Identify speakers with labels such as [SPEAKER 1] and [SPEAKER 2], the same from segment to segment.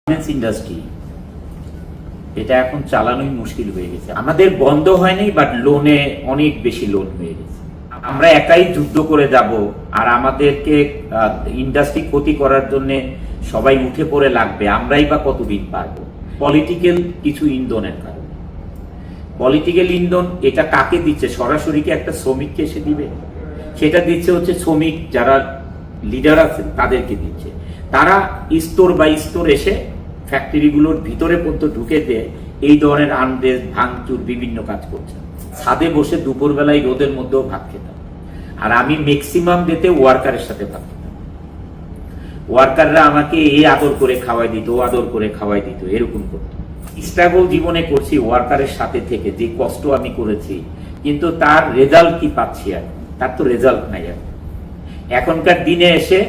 [SPEAKER 1] Garments industry এটা এখন চালানোই মুশকিল হয়ে গেছে। আমাদের বন্ধ হয়নি, বাট লোনে অনেক বেশি লোন হয়ে গেছে। আমরা একাই যুদ্ধ করে যাব আর আমাদেরকে ইন্ডাস্ট্রি ক্ষতি করার জন্য সবাই উঠে পড়ে লাগবে, আমরাই বা কতদিন পারবো? পলিটিক্যাল কিছু ইন্ধনের কারণে। পলিটিক্যাল ইন্ধন এটা কাকে দিচ্ছে? সরাসরি কি একটা শ্রমিককে এসে দিবে? সেটা দিচ্ছে হচ্ছে শ্রমিক যারা লিডার আছেন তাদেরকে দিচ্ছে। তারা স্তর বাই স্তর এসে ফ্যাক্টরিগুলোর ভিতরে পর্যন্ত ঢুকে দিয়ে এই ধরনের আনরেস্ট, ভাঙচুর, বিভিন্ন কাজ করছে। ছাদে বসে দুপুরবেলায় রোদের মধ্যেও ভাত খেতাম, আর আমি ম্যাক্সিমাম ডেতে ওয়ার্কারের সাথে ভাত খেতাম। ওয়ার্কাররা আমাকে এই আদর করে খাওয়াই দিত, ও আদর করে খাওয়াই দিত, এরকম করতো। স্ট্রাগল জীবনে করছি ওয়ার্কারের সাথে থেকে, যে কষ্ট আমি করেছি, কিন্তু তার রেজাল্ট কি পাচ্ছি? আর তার তো রেজাল্ট নাই। এখনকার দিনে এসে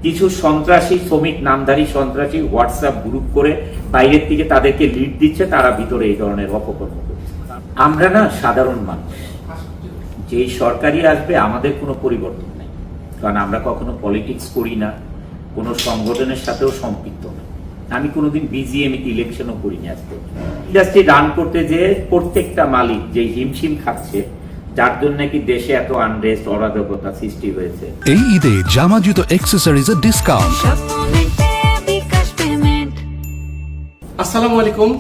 [SPEAKER 1] কিছু সন্ত্রাসী শ্রমিক, নামধারী সন্ত্রাসী হোয়াটসঅ্যাপ গ্রুপ করে বাইরের থেকে তাদেরকে লিড দিচ্ছে, তারা ভিতরে এই ধরনের অপকর্ম করছে। আমরা না সাধারণ মানুষ, যেই সরকারি আসবে আমাদের কোনো পরিবর্তন নেই, কারণ আমরা কখনো পলিটিক্স করি না, কোনো সংগঠনের সাথেও সম্পৃক্ত না। আমি কোনোদিন বিজিএমইতে ইলেকশনও করিনি। আজকে ইন্ডাস্ট্রি রান করতে যে প্রত্যেকটা মালিক যে হিমশিম খাচ্ছে, যার জন্য কি দেশে এত আনরেস্ট, অরাজকতা সৃষ্টি হয়েছে।
[SPEAKER 2] এই ঈদে জামা জুতো অ্যাক্সেসরিজের ডিসকাউন্ট।
[SPEAKER 3] আসসালামু আলাইকুম।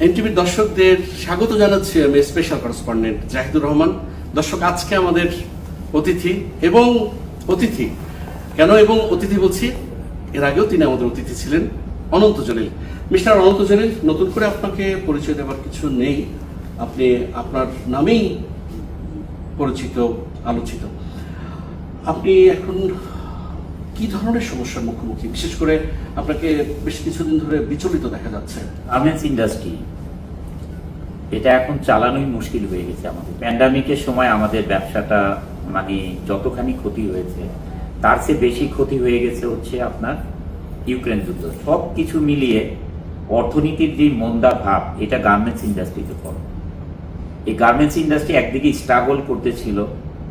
[SPEAKER 3] এনটিভির দর্শকদের স্বাগত জানাচ্ছি আমি স্পেশাল করেসপন্ডেন্ট জাহিদুর রহমান। দর্শক, আজকে আমাদের অতিথি বলছি, এর আগেও তিনি আমাদের অতিথি ছিলেন, অনন্ত জলিল। মিস্টার অনন্ত জলিল, নতুন করে আপনাকে পরিচয় দেওয়ার কিছু নেই, আপনি আপনার নামেই পরিচিত, আলোচিত। আপনি এখন কি ধরনের সমস্যার মুখোমুখি? বিশেষ করে আপনাকে বেশ কিছুদিন ধরে বিচলিত দেখা যাচ্ছে।
[SPEAKER 1] গার্মেন্টস ইন্ডাস্ট্রি এটা এখন চালানোই মুশকিল হয়ে গেছে আমাদের। প্যান্ডামিকের সময় আমাদের ব্যবসাটা মানে যতখানি ক্ষতি হয়েছে, তার চেয়ে বেশি ক্ষতি হয়ে গেছে হচ্ছে আপনার ইউক্রেন যুদ্ধ। সব কিছু মিলিয়ে অর্থনীতির যে মন্দা ভাব, এটা গার্মেন্টস ইন্ডাস্ট্রিতে পড়ে। এই গার্মেন্টস ইন্ডাস্ট্রি একদিকে স্ট্রাগল করতেছিল,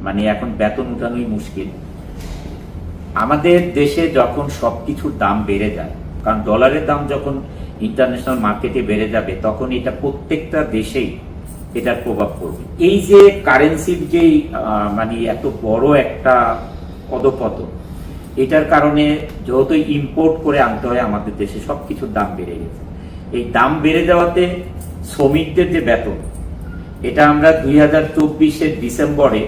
[SPEAKER 1] মানে এখন বেতন উঠানোই মুশকিল। আমাদের দেশে যখন সবকিছুর দাম বেড়ে যায়, কারণ ডলারের দাম যখন ইন্টারন্যাশনাল মার্কেটে বেড়ে যাবে, তখন এটা প্রত্যেকটা দেশেই এটার প্রভাব পড়বে। এই যে কারেন্সির যেই মানে এত বড় একটা পদপতন, এটার কারণে যেহেতু ইম্পোর্ট করে আনতে হয় আমাদের দেশে, সবকিছুর দাম বেড়ে গেছে। এই দাম বেড়ে যাওয়াতে শ্রমিকদের যে বেতন, এটা আমরা 2024-এর ডিসেম্বরে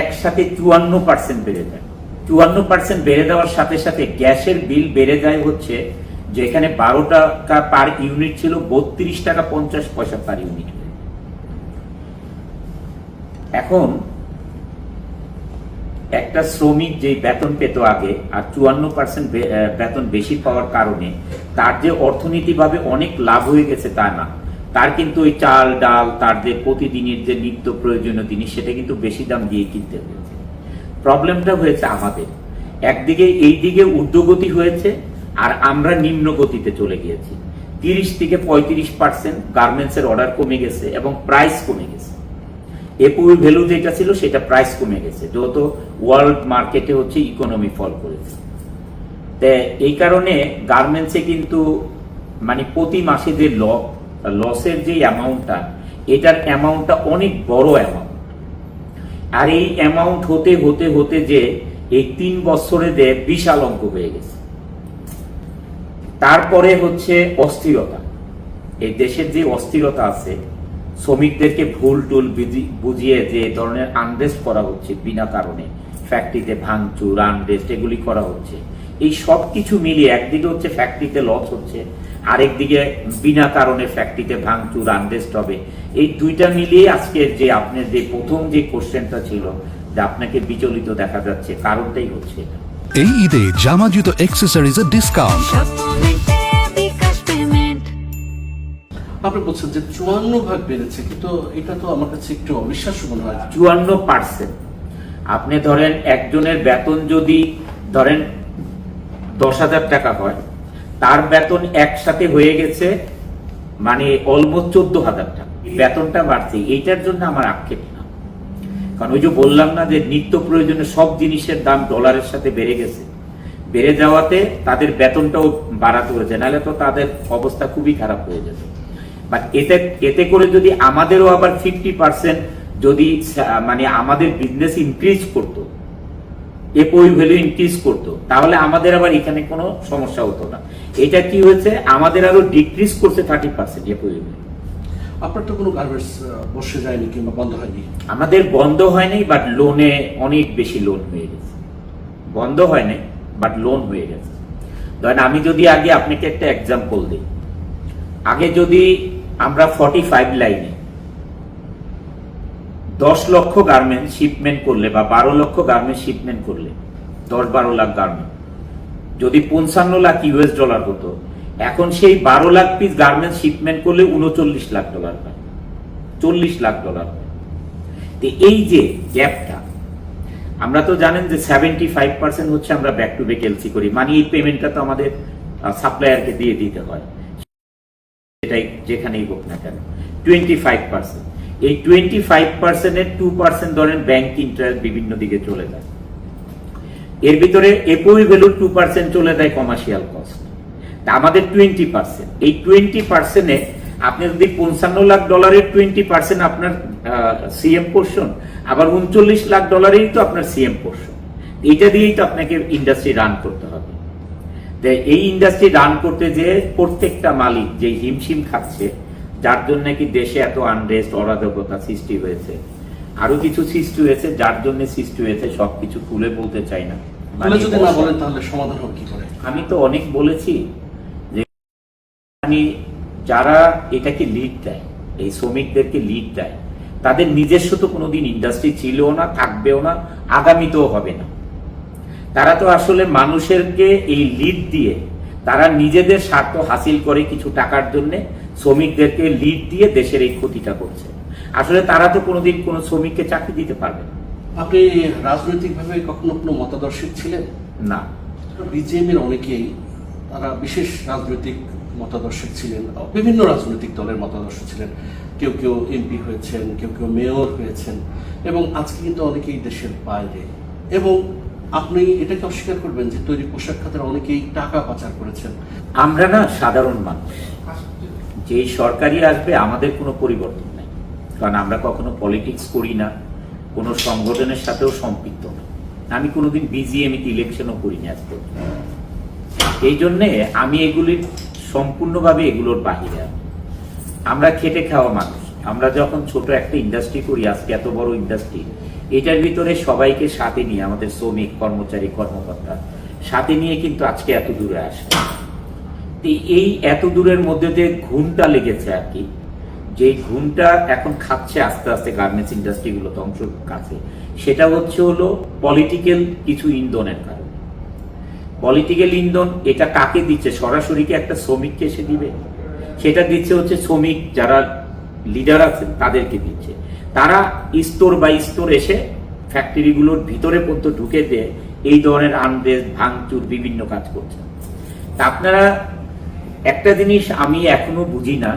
[SPEAKER 1] একসাথে 54% বেড়ে যায়। 54% বেড়ে দেওয়ার সাথে সাথে গ্যাসের বিল বেড়ে যায় হচ্ছে, যেখানে 12 টাকা পার ইউনিট ছিল, 32 টাকা 50 পয়সা পার ইউনিট। এখন একটা শ্রমিক যে বেতন পেত আগে, আর 54% বেতন বেশি পাওয়ার কারণে তার যে অর্থনীতিভাবে অনেক লাভ হয়ে গেছে তা না। তার কিন্তু ওই চাল, ডাল, তার যে প্রতিদিনের যে নিত্য প্রয়োজনীয় জিনিস, সেটা কিন্তু বেশি দাম দিয়ে কিনতে হয়েছে। প্রবলেমটা হয়েছে আমাদের, একদিকে এই দিকে ঊর্ধ্বগতি হয়েছে আর আমরা নিম্ন গতিতে চলে গিয়েছি। 30 থেকে 35% গার্মেন্টসের অর্ডার কমে গেছে এবং প্রাইস কমে গেছে। এপি ভ্যালু যেটা ছিল সেটা প্রাইস কমে গেছে, যেহেতু ওয়ার্ল্ড মার্কেটে হচ্ছে ইকোনমি ফল করেছে। এই কারণে গার্মেন্টসে কিন্তু মানে প্রতি মাসে যে লসের যে অ্যামাউন্টটা, এটার অ্যামাউন্টটা অনেক বড় অ্যামাউন্ট। আর এই অ্যামাউন্ট হতে হতে হতে যে এই 3 বছরে বিশাল অঙ্ক হয়ে গেছে। তারপরে হচ্ছে অস্থিরতা। এই দেশের যে অস্থিরতা আছে, শ্রমিকদেরকে ভুল টুল বুঝিয়ে যে ধরনের আনরেস্ট করা হচ্ছে বিনা কারণে, ফ্যাক্টরিতে ভাঙচুর, আনরেস্ট এগুলি করা হচ্ছে। এই সব কিছু মিলিয়ে একদিকে হচ্ছে ফ্যাক্টরিতে লস হচ্ছে, আরেকদিকে বিনা কারণে ফ্যাক্টরিতে ভাঙচুর, আনরেস্ট হবে। এই দুইটা মিলিয়ে আজকের যে আপনার যে প্রথম যে কোশ্চেনটা ছিল, যে আপনাকে বিচলিত দেখা যাচ্ছে, কারণটাই হচ্ছে এটা।
[SPEAKER 2] এই ঈদে জামা জুতো অ্যাক্সেসরিজের ডিসকাউন্ট।
[SPEAKER 3] আপনি বলছেন যে 54 বেড়েছে, কিন্তু এটা তো আমার কাছে একটু অবিশ্বাস্য মনে হয়।
[SPEAKER 1] 54%। আপনি ধরেন একজনের বেতন যদি ধরেন 10,000 টাকা হয়, তার বেতন একসাথে হয়ে গেছে মানে অলমোস্ট 14,000 টাকা। বেতনটা বাড়ছে, এইটার জন্য আমার আক্ষেপ না। কারণ ওই যে বললাম না যে নিত্য প্রয়োজনীয় সব জিনিসের দাম ডলারের সাথে বেড়ে গেছে। বেড়ে যাওয়াতে তাদের বেতনটাও বাড়াতে হয়েছে, নাহলে তো তাদের অবস্থা খুবই খারাপ হয়ে যেত। বাট এতে করে যদি আমাদেরও আবার 50% যদি মানে আমাদের বিজনেস ইনক্রিজ করতো, এপোই ভ্যালু ইনক্রিজ করতো, তাহলে আমাদের আবার এখানে কোনো সমস্যা হতো না। এটা কি হয়েছে, আমাদের আরো ডিক্রিজ করছে 30% এপোই ভ্যালু।
[SPEAKER 3] আপনার তো কোনো গার্মেন্টস বসে যায়নি কিংবা বন্ধ হয়নি?
[SPEAKER 1] আমাদের বন্ধ হয়নি, বাট লোনে অনেক বেশি লোন হয়ে গেছে। বন্ধ হয়নি, বাট লোন হয়ে গেছে। ধরেন আমি যদি আগে আপনাকে একটা এক্সাম্পল দিই, আগে যদি আমরা 45 লাইনে 10 লক্ষ গার্মেন্ট শিপমেন্ট করলে বা 12 লক্ষ গার্মেন্ট শিপমেন্ট করলে 10-12 লাখ গার্মেন্ট যদি 55 লাখ ইউএস ডলার হতো, এখন সেই 12 লাখ পিস গার্মেন্ট শিপমেন্ট করলে 39 লাখ ডলার পায়, 40 লাখ ডলার পায়। তো এই যে গ্যাপটা, আমরা তো জানেন যে 75% হচ্ছে আমরা ব্যাক টু ব্যাক এলসি করি, মানে এই পেমেন্টটা তো আমাদের সাপ্লায়ারকে দিয়ে দিতে হয়, এটাই যেখানেই হোক না কেন। 25%, এই 25%-এর 2% ধরেন ব্যাংক ইন্টারেস্ট বিভিন্ন দিকে চলে যায়। এর ভিতরে এপোই ভ্যালু 2% চলে যায় কমার্শিয়াল কস্ট। আমাদের 20%, এই 20%-এ আপনি যদি 55 লাখ ডলারের 20% আপনার সিএম পোর্শন, আবার 39 লাখ ডলারেই তো আপনার সিএম পোর্শন, এটা দিয়েই তো আপনাকে ইন্ডাস্ট্রি রান করতে হবে। এই ইন্ডাস্ট্রি রান করতে যে প্রত্যেকটা মালিক যে হিমশিম খাচ্ছে, যার জন্য কি দেশে এত আনরেস্ট, অরাজকতা সৃষ্টি হয়েছে, আরো কিছু সৃষ্টি হয়েছে, যার জন্য সৃষ্টি হয়েছে সবকিছু খুলে বলতে চাই না।
[SPEAKER 3] যদি না বলেন তাহলে সমাধান হবে কি করে?
[SPEAKER 1] আমি তো অনেক বলেছি যে যারা এটাকে লিড দেয়, এই শ্রমিকদেরকে লিড দেয়, তাদের নিজস্ব তো কোনোদিন ইন্ডাস্ট্রি ছিল না, থাকবেও না, আগামীতেও হবে না। তারা তো আসলে মানুষেরকে এই লিড দিয়ে তারা নিজেদের স্বার্থ হাসিল করে কিছু টাকার জন্য শ্রমিকদেরকে লিড দিয়ে দেশের এই ক্ষতিটা করছে। আসলে তারা তো কোনোদিন কোনো শ্রমিককে চাকরি দিতে পারবে না।
[SPEAKER 3] আপনি রাজনৈতিকভাবে কখনো কোনো মতাদর্শী ছিলেন?
[SPEAKER 1] না।
[SPEAKER 3] বিজেপির অনেকেই তারা বিশেষ রাজনৈতিক মতাদর্শী ছিলেন, বিভিন্ন রাজনৈতিক দলের মতাদর্শী ছিলেন, কেউ কেউ এমপি হয়েছেন, কেউ কেউ মেয়র হয়েছেন, এবং আজকে কিন্তু অনেকেই দেশের বাইরে। এবং আপনি এটাকে অস্বীকার করবেন যে তৈরি পোশাক খাতের অনেকেই টাকা পাচার করেছেন।
[SPEAKER 1] আমরা না সাধারণ মানুষ, যে সরকারি আসবে আমাদের কোনো পরিবর্তন নাই, কারণ আমরা কখনো পলিটিক্স করি না, কোনো সংগঠনের সাথেও সম্পৃক্ত না। আমি কোনোদিন বিজিএমইতে ইলেকশনও করিনি আজ পর্যন্ত। এই জন্যে আমি এগুলির সম্পূর্ণভাবে এগুলোর বাহিরে। আমরা খেটে খাওয়া মানুষ, আমরা যখন ছোট একটা ইন্ডাস্ট্রি করি, আজকে এত বড় ইন্ডাস্ট্রি, এটার ভিতরে সবাইকে সাথে নিয়ে, আমাদের শ্রমিক, কর্মচারী, কর্মকর্তা সাথে নিয়ে কিন্তু আজকে এত দূরে আসে। এই এত দূরের মধ্যে যে ঘুমটা লেগেছে আর কি, যে ঘুমটা এখন খাচ্ছে আস্তে আস্তে গার্মেন্টস ইন্ডাস্ট্রিগুলো ধ্বংসের কাছে, সেটা হলো পলিটিক্যাল কিছু ইন্ধনের কারণে। পলিটিক্যাল ইন্ধন এটা কাকে দিচ্ছে? সরাসরি কি একটা শ্রমিককে এসে দিবে? সেটা দিচ্ছে হচ্ছে শ্রমিক যারা লিডার আছেন তাদেরকে দিচ্ছে। তারা স্তর বাই স্তর এসে ফ্যাক্টরিগুলোর ভিতরে পর্যন্ত ঢুকে দিয়ে এই ধরনের আনরেস্ট, ভাঙচুর, বিভিন্ন কাজ করছে। তা আপনারা একটা জিনিস আমি এখনো বুঝি না,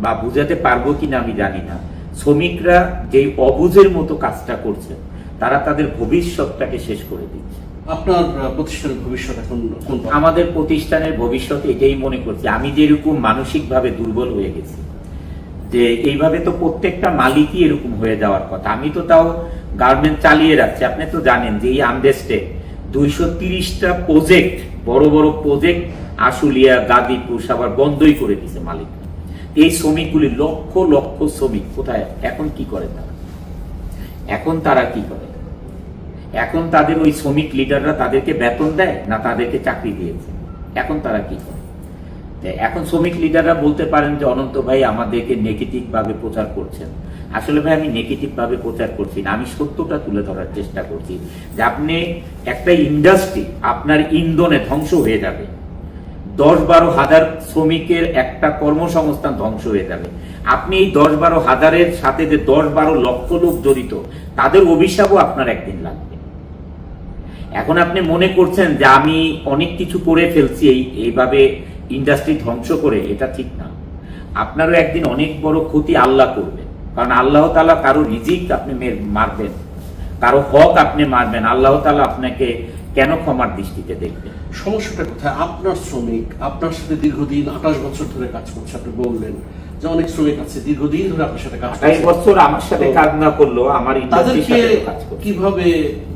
[SPEAKER 1] বা বুঝাতে পারবো কিনা আমি জানি না, শ্রমিকরা যেই অবুঝের মতো কাজটা করছে, তারা তাদের ভবিষ্যৎটাকে শেষ করে দিচ্ছে।
[SPEAKER 3] আপনার প্রতিষ্ঠানের ভবিষ্যৎ এখন কোন?
[SPEAKER 1] আমাদের প্রতিষ্ঠানের ভবিষ্যৎ এটাই মনে করছি। আমি যেরকম মানসিকভাবে দুর্বল হয়ে গেছি, যে এইভাবে তো প্রত্যেকটা মালিকই এরকম হয়ে যাওয়ার কথা। আমি তো তাও গার্মেন্ট চালিয়ে রাখছি। আপনি তো জানেন যে এই আনরেস্টে 230টা প্রজেক্ট, বড় বড় প্রজেক্ট আশুলিয়া, গাজীপুর, আবার বন্ধই করে দিছে মালিক। এই শ্রমিকগুলি লক্ষ লক্ষ শ্রমিক কোথায়? এখন কি করে তারা? এখন তারা কি করে? এখন তাদের ওই শ্রমিক লিডাররা তাদেরকে বেতন দেয় না তাদেরকে চাকরি দিয়েছে? এখন তারা কি করে? এখন শ্রমিক লিডাররা বলতে পারেন যে অনন্ত ভাই আমাদেরকে নেগেটিভ ভাবে প্রচার করছেন। আসলে ভাই আমি নেগেটিভ ভাবে প্রচার করছি না, আমি সত্যটা তুলে ধরার চেষ্টা করছি যে আপনি একটা ইন্ডাস্ট্রি আপনার ইন্ধনে ধ্বংস হয়ে যাবে, 10-12 হাজার শ্রমিকের একটা কর্মসংস্থান ধ্বংস হয়ে যাবে। আপনি এই 10-12 হাজারের সাথে যে 10-12 লক্ষ লোক জড়িত, তাদের অভিশাপও আপনার একদিন লাগবে। এখন আপনি মনে করছেন যে আমি অনেক কিছু করে ফেলছি এইভাবে ইন্ডাস্ট্রি ধ্বংস করে, এটা ঠিক না। আপনারও একদিন অনেক বড় ক্ষতি আল্লাহ করবে, কারণ আল্লাহ তাআলা কারো রিজিক আপনি মারবেন, কারো হক আপনি মারবেন, আল্লাহ তাআলা আপনাকে কেন ক্ষমার দৃষ্টিতে দেখবে?
[SPEAKER 3] সমস্যাটা কোথায়? আপনার শ্রমিক আপনার সাথে দীর্ঘদিন 28 বছর ধরে কাজ করছে, আপনি বললেন যে অনেক শ্রমিক আছে দীর্ঘদিন ধরে আপনার সাথে কাজ
[SPEAKER 1] 28
[SPEAKER 3] করছে।
[SPEAKER 1] বছর আমার সাথে কাজ না করলেও আমার ইন্ডাস্ট্রির
[SPEAKER 3] তাদেরকে
[SPEAKER 1] সাথে কাজ করছে।
[SPEAKER 3] কিভাবে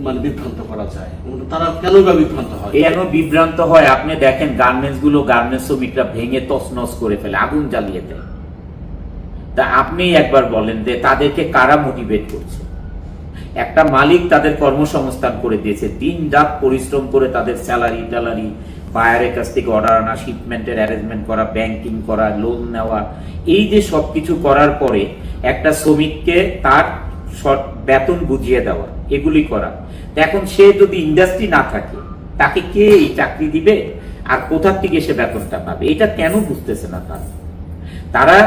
[SPEAKER 3] মানে বিভ্রান্ত করা যায়? তারা কেন বা বিভ্রান্ত হয়?
[SPEAKER 1] কেন বিভ্রান্ত হয়? আপনি দেখেন গার্মেন্টস শ্রমিকরা ভেঙে তছনছ করে ফেলে, আগুন জ্বালিয়ে দেয়। তা আপনি একবার বলেন যে তাদেরকে কারা মোটিভেট করছে? একটা মালিক তাদের কর্মসংস্থান করে দিয়েছে, দিন রাত পরিশ্রম করে তাদের স্যালারি ট্যালারি, বায়ারের কাছ থেকে অর্ডার আনা, শিপমেন্টের অ্যারেঞ্জমেন্ট করা, ব্যাংকিং করা, লোন নেওয়া, এই যে সবকিছু করার পরে একটা শ্রমিককে তার বেতন বুঝিয়ে দেওয়া, এগুলি করা। এখন সে যদি ইন্ডাস্ট্রি না থাকে, তাকে কে এই চাকরি দিবে আর কোথা থেকে সে বেতনটা পাবে? এটা কেন বুঝতেছে না তারা?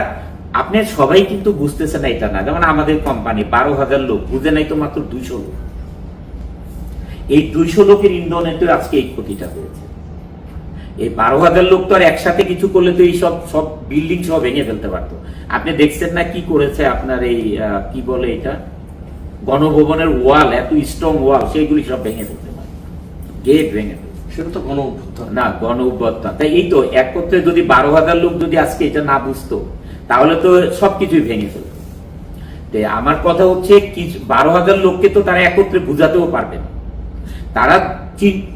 [SPEAKER 1] আপনি সবাই কিন্তু বুঝতেছে না এটা না। যেমন আমাদের কোম্পানি 12,000 লোক, বুঝে নাই তো মাত্র 200 লোক। এই 200 লোকের ইন্ধনে তো আজকে এই ক্ষতিটা হয়েছে। এই 12,000 লোক তো আর একসাথে কিছু করলে তো এই সব বিল্ডিং সব ভেঙে ফেলতে পারতো। আপনি দেখছেন না কি করেছে আপনার এই কি বলে এটা, গণভবনের ওয়াল, এত স্ট্রং ওয়াল, সেইগুলি সব ভেঙে ফেলতে পারে, গেট ভেঙে ফেলতে।
[SPEAKER 3] সেটা তো গণ অভ্যুত্থান
[SPEAKER 1] না, গণ অভ্যুত্থান। তাই এই তো একত্রে যদি 12,000 লোক যদি আজকে এটা না বুঝতো, তাহলে তো সবকিছুই ভেঙে ফেলত। আমার কথা হচ্ছে 12,000 লোককে তো তারা একত্রে বুঝাতেও পারবে না। তারা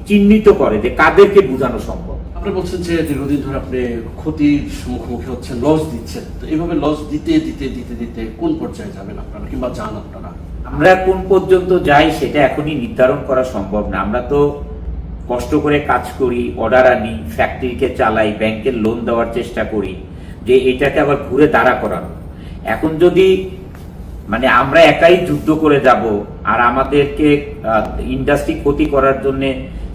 [SPEAKER 1] চিহ্নিত করে যে কাদেরকে বোঝানো সম্ভব।
[SPEAKER 3] আপনি বলছেন যে দীর্ঘদিন ধরে আপনি ক্ষতির মুখোমুখি হচ্ছেন, লস দিচ্ছেন। তো এইভাবে লস দিতে দিতে দিতে দিতে কোন পর্যায়ে যাবেন আপনারা, কিংবা যান আপনারা?
[SPEAKER 1] আমরা কোন পর্যন্ত যাই সেটা এখনই নির্ধারণ করা সম্ভব না। আমরা তো কষ্ট করে কাজ করি, অর্ডার আনি, ফ্যাক্টরিকে চালাই, ব্যাংকের লোন দেওয়ার চেষ্টা করি, যে এটাকে আবার ঘুরে দাঁড়া করানো। এখন যদি মানে আমরা একাই যুদ্ধ করে যাব আর আমাদেরকে ইন্ডাস্ট্রি ক্ষতি করার জন্য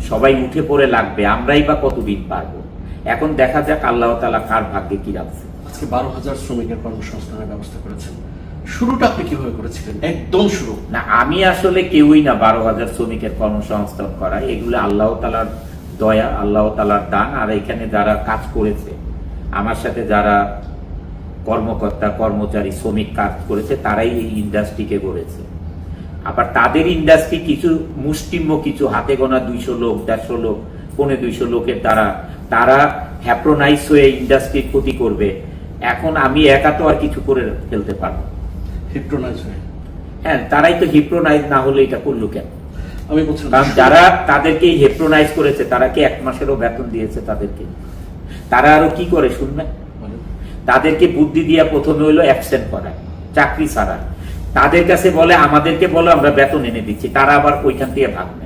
[SPEAKER 1] সবাই উঠে পড়ে লাগবে, আমরাই বা কতদিন পারবো? এখন দেখা যাক আল্লাহ তাআলা কার ভাগ্যে কি রাখছে।
[SPEAKER 3] আজকে 12,000 শ্রমিকের কর্মসংস্থানের ব্যবস্থা করেছেন। শুরুটা আপনি কিভাবে করেছিলেন? একদম শুরু
[SPEAKER 1] না, আমি আসলে কেউই না 12,000 শ্রমিকের কর্মসংস্থান করা। এগুলো আল্লাহ তাআলার দয়া, আল্লাহ তাআলার দান। আর এখানে যারা কাজ করেছে, আমার সাথে যারা কর্মকর্তা, কর্মচারী, শ্রমিক কাজ করেছে, তারাই এই ইন্ডাস্ট্রিকে গড়েছে। আবার তাদের ইন্ডাস্ট্রি কিছু মুষ্টিম্য, কিছু হাতে গোনা 200 লোক, 150 লোক, 250 লোকের দ্বারা তারা হ্যাপ্রোনাইজ হয়ে ইন্ডাস্ট্রির ক্ষতি করবে। এখন আমি একা তো আর কিছু করে ফেলতে পারবো?
[SPEAKER 3] হিপ্টোনাইজ হয়ে।
[SPEAKER 1] হ্যাঁ, তারাই তো হিপ্রোনাইজ না হলে এটা করলো কেন?
[SPEAKER 3] আমি বলছি
[SPEAKER 1] কারণ যারা তাদেরকে হেপ্রোনাইজ করেছে, তারা কি 1 মাসেরও বেতন দিয়েছে তাদেরকে? তারা আরো কি করে শুনবেন? তাদেরকে বুদ্ধি দিয়া প্রথমে হইলো অ্যাবসেন্ট করা, চাকরি ছাড়া। তাদের কাছে বলে আমাদেরকে বলো আমরা বেতন এনে দিচ্ছি, তারা আবার ওইখান থেকে ভাগবে।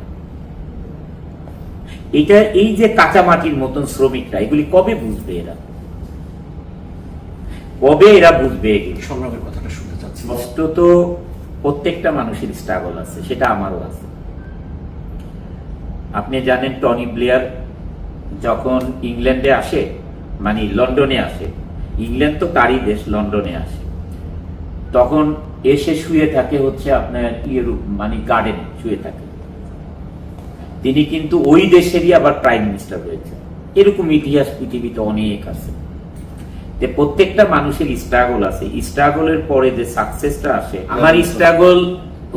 [SPEAKER 1] এটা এই যে কাঁচামাটির মতন শ্রমিকরা, এগুলি কবে বুঝবে? এরা কবে এরা বুঝবে? এগুলি
[SPEAKER 3] সংগ্রামের কথাটা শুনতে চাচ্ছি।
[SPEAKER 1] কষ্ট তো প্রত্যেকটা মানুষের স্ট্রাগল আছে, সেটা আমারও আছে। আপনি জানেন টনি ব্লেয়ার যখন ইংল্যান্ডে আসে, মানে লন্ডনে আসে, ইংল্যান্ড তো তারই দেশ, লন্ডনে আসে, তখন এসে শুয়ে থাকে হচ্ছে আপনার মানে গার্ডেনে শুয়ে থাকে। তিনি কিন্তু ওই দেশেরই আবার প্রাইম মিনিস্টার হয়েছে। এরকম ইতিহাস পৃথিবীতে অনেক আছে। যে প্রত্যেকটা মানুষের স্ট্রাগল আছে, স্ট্রাগলের পরে যে সাকসেসটা আসে। আমার স্ট্রাগল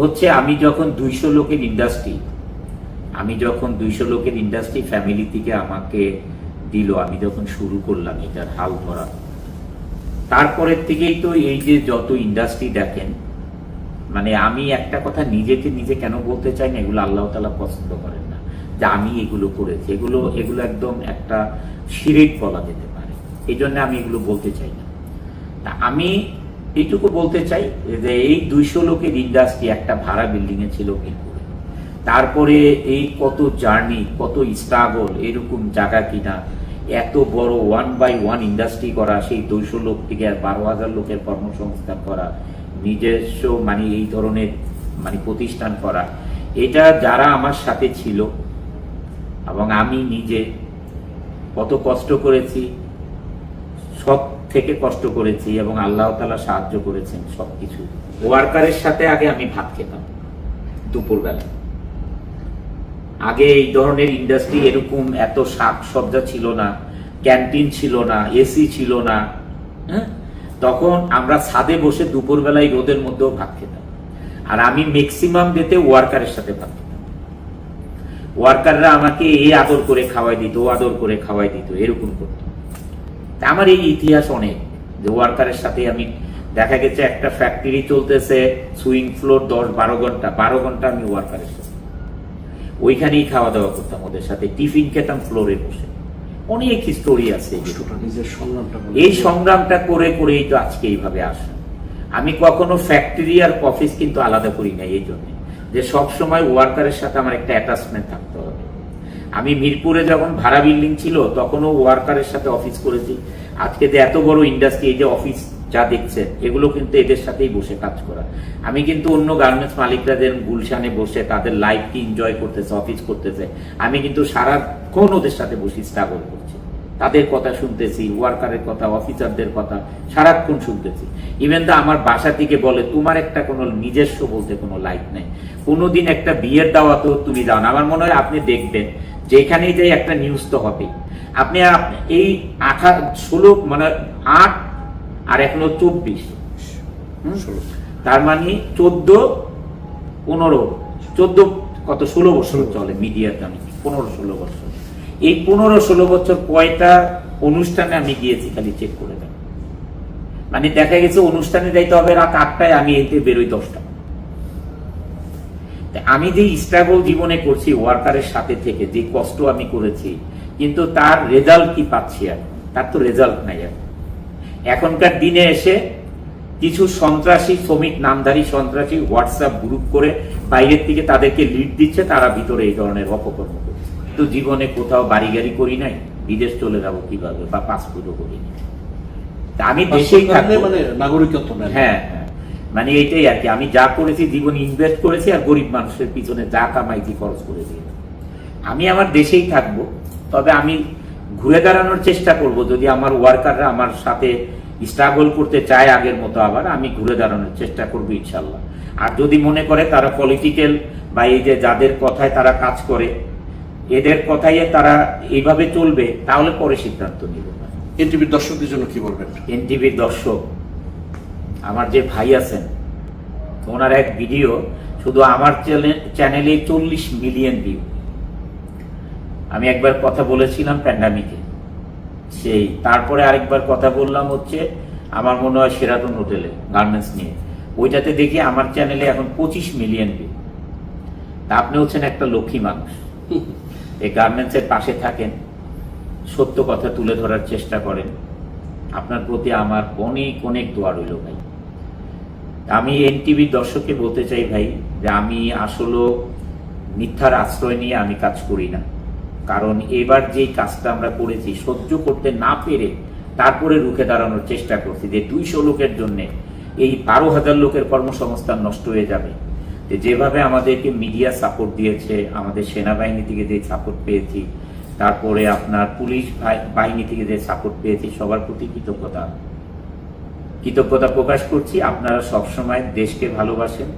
[SPEAKER 1] হচ্ছে আমি যখন 200 লোকের ইন্ডাস্ট্রি ফ্যামিলি থেকে আমাকে দিল, আমি যখন শুরু করলাম এটার হাল ধরা, তারপরের থেকেই তো এই যে যত ইন্ডাস্ট্রি দেখেন, মানে আমি একটা কথা নিজেকে নিজে কেন বলতে চাই না, এগুলো আল্লাহ তাআলা পছন্দ করেন না যে আমি এগুলো করেছি। এগুলো একদম একটা শিরক বলা যেতে পারে, এই জন্য আমি এগুলো বলতে চাই না। তা আমি এইটুকু বলতে চাই যে এই 200 লোকের ইন্ডাস্ট্রি একটা ভাড়া বিল্ডিং এ ছিল মিরপুরে। তারপরে এই কত জার্নি, কত স্ট্রাগল, এরকম জায়গা কিনা, এত বড় 1 by 1 ইন্ডাস্ট্রি করা, সেই 200 লোক থেকে 12,000 লোকের কর্মসংস্থান করা, নিজস্ব মানে এই ধরনের মানে প্রতিষ্ঠান করা, এটা যারা আমার সাথে ছিল এবং আমি নিজে কত কষ্ট করেছি, সব থেকে কষ্ট করেছি, এবং আল্লাহ তাআলা সাহায্য করেছেন সবকিছু। ওয়ার্কারের সাথে আগে আমি ভাত খেতাম দুপুরবেলা। আগে এই ধরনের ইন্ডাস্ট্রি এরকম এত শাকসজ্জা ছিল না, ক্যান্টিন ছিল না, এসি ছিল না। হ্যাঁ, তখন আমরা ছাদে বসে দুপুরবেলায় রোদের মধ্যেও ভাত খেতাম। আর আমি ম্যাক্সিমাম ডেতে ওয়ার্কারের সাথে ভাত খেতাম। ওয়ার্কাররা আমাকে এই আদর করে খাওয়াই দিত, ও আদর করে খাওয়াই দিত, এরকম করতো। তা আমার এই ইতিহাস অনেক, যে ওয়ার্কারের সাথে আমি, দেখা গেছে একটা ফ্যাক্টরি চলতেছে, সুইং ফ্লোর 10-12 ঘন্টা, 12 ঘন্টা আমি ওয়ার্কারের সাথে ওইখানেই খাওয়া দাওয়া করতাম, ওদের সাথে টিফিন খেতাম ফ্লোরে বসে। অনেক স্টোরি আছে এগুলো।
[SPEAKER 3] নিজের সংগ্রামটা বলুন।
[SPEAKER 1] এই সংগ্রামটা করে করেই তো আজকে এইভাবে আসা। আমি কখনো ফ্যাক্টরি আর অফিস কিন্তু আলাদা করি না, এই জন্য যে সবসময় ওয়ার্কারের সাথে আমার একটা অ্যাটাচমেন্ট থাকতে হবে। আমি মিরপুরে যখন ভাড়া বিল্ডিং ছিল তখনও ওয়ার্কারের সাথে অফিস করেছি। আজকে যে এত বড় ইন্ডাস্ট্রি, এই যে অফিস যা দেখছে, এগুলো কিন্তু এদের সাথেই বসে কাজ করা। আমি কিন্তু অন্য গার্মেন্টস মালিকরা যে গুলশানে বসে তাদের লাইফকে এনজয় করতেছে, অফিস করতেছে, আমি কিন্তু সারাক্ষণ ওদের সাথে বসে স্ট্রাগল করছি, তাদের কথা শুনতেছি, ওয়ার্কারের কথা, অফিসারদের কথা সারাক্ষণ শুনতেছি। ইভেন তো আমার বাসা থেকে বলে, তোমার একটা কোনো নিজস্ব বলতে কোনো লাইফ নেই, কোনোদিন একটা বিয়ের দাওয়াতেও তুমি যাও না। আমার মনে হয় আপনি দেখবেন যেখানেই যাই একটা নিউজ তো হবেই। আপনি এই 16 মানে 8 আর এখনো 24, তার মানে 14 কত 16 বছর চলে মিডিয়াতে। আমি 15-16 বছর, এই 15-16 বছর কয়টা অনুষ্ঠানে আমি গিয়েছি খালি চেক করে দেন। মানে দেখা গেছে অনুষ্ঠানে যাইতে হবে রাত 8টায়, আমি এতে বেরোই 10টা। আমি যে স্ট্রাগল জীবনে করছি ওয়ার্কারের সাথে থেকে, যে কষ্ট আমি করেছি, কিন্তু তার রেজাল্ট কি পাচ্ছি? আর তার তো রেজাল্ট নাই। এখনকার দিনে এসে কিছু সন্ত্রাসী শ্রমিক, নামধারী সন্ত্রাসী হোয়াটসঅ্যাপ গ্রুপ করে বাইরের থেকে তাদেরকে লিড দিচ্ছে, তারা ভিতরে এই ধরনের অপকর্ম করছে। তো জীবনে কোথাও বাড়ি গাড়ি করি নাই, বিদেশ চলে যাবো কিভাবে, বা পাসপোর্টও করিনি। আমি দেশেই থাকবো,
[SPEAKER 3] মানে নাগরিকত্ব নেই।
[SPEAKER 1] হ্যাঁ, মানে এইটাই আর কি। আমি যা করেছি জীবন ইনভেস্ট করেছি, আর গরিব মানুষের পিছনে যা কামাইছি খরচ করেছি। আমি আমার দেশেই থাকবো, তবে আমি ঘুরে দাঁড়ানোর চেষ্টা করব। যদি আমার ওয়ার্কাররা আমার সাথে স্ট্রাগল করতে চায় আগের মতো, আবার আমি ঘুরে দাঁড়ানোর চেষ্টা করবো ইনশাল্লাহ। আর যদি মনে করে তারা পলিটিক্যাল বা এই যে যাদের কথায় তারা কাজ করে, এদের কথায় তারা এইভাবে চলবে, তাহলে পরে সিদ্ধান্ত নিব।
[SPEAKER 3] এনটিভির দর্শকদের জন্য কি বলবেন?
[SPEAKER 1] এনটিভির দর্শক, আমার যে ভাই আছেন, ওনার এক ভিডিও শুধু আমার চ্যানেলে 40 মিলিয়ন ভিউ। আমি একবার কথা বলেছিলাম প্যান্ডামিকে, সেই তারপরে আরেকবার কথা বললাম হচ্ছে আমার মনে হয় শেরাটন হোটেলে গার্মেন্টস নিয়ে, ওইটাতে দেখি আমার চ্যানেলে এখন 25 মিলিয়ন ভিউ। তা আপনি হচ্ছেন একটা লক্ষ্মী মানুষ, এই গার্মেন্টসের পাশে থাকেন, সত্য কথা তুলে ধরার চেষ্টা করেন। আপনার প্রতি আমার অনেক অনেক দোয়া রইল ভাই। আমি এনটিভির দর্শককে বলতে চাই ভাই, যে আমি আসলে মিথ্যার আশ্রয় নিয়ে আমি কাজ করি না। কারণ এবার যেই কাজটা আমরা করেছি, সহ্য করতে না পেরে তারপরে রুখে দাঁড়ানোর চেষ্টা করছি, যে 200 লোকের জন্য এই 12,000 লোকের কর্মসংস্থান নষ্ট হয়ে যাবে। যেভাবে আমাদেরকে মিডিয়া সাপোর্ট দিয়েছে, আমাদের সেনাবাহিনী থেকে যে সাপোর্ট পেয়েছি, তারপরে আপনার পুলিশ বাহিনী থেকে যে সাপোর্ট পেয়েছি, সবার প্রতি কৃতজ্ঞতা প্রকাশ করছি। আপনারা সবসময় দেশকে ভালোবাসেন,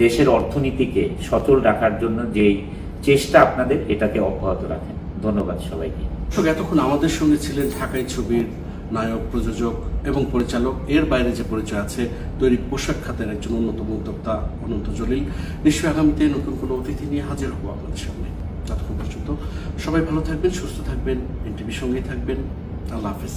[SPEAKER 1] দেশের অর্থনীতিকে সচল রাখার জন্য যেই চেষ্টা আপনাদের, এটাকে অব্যাহত রাখেন। ধন্যবাদ সবাইকে।
[SPEAKER 3] এতক্ষণ আমাদের সঙ্গে ছিলেন ঢাকাই ছবির নায়ক, প্রযোজক এবং পরিচালক, এর বাইরে যে পরিচয় আছে তৈরি পোশাক খাতের একজন অন্যতম উদ্যোক্তা অনন্ত জলিল। নিশ্চয়ই আগামীতে নতুন কোনো অতিথি নিয়ে হাজির হবো আপনাদের সামনে। ততক্ষণ পর্যন্ত সবাই ভালো থাকবেন, সুস্থ থাকবেন, এনটিভির সঙ্গেই থাকবেন। আল্লাহ হাফেজ।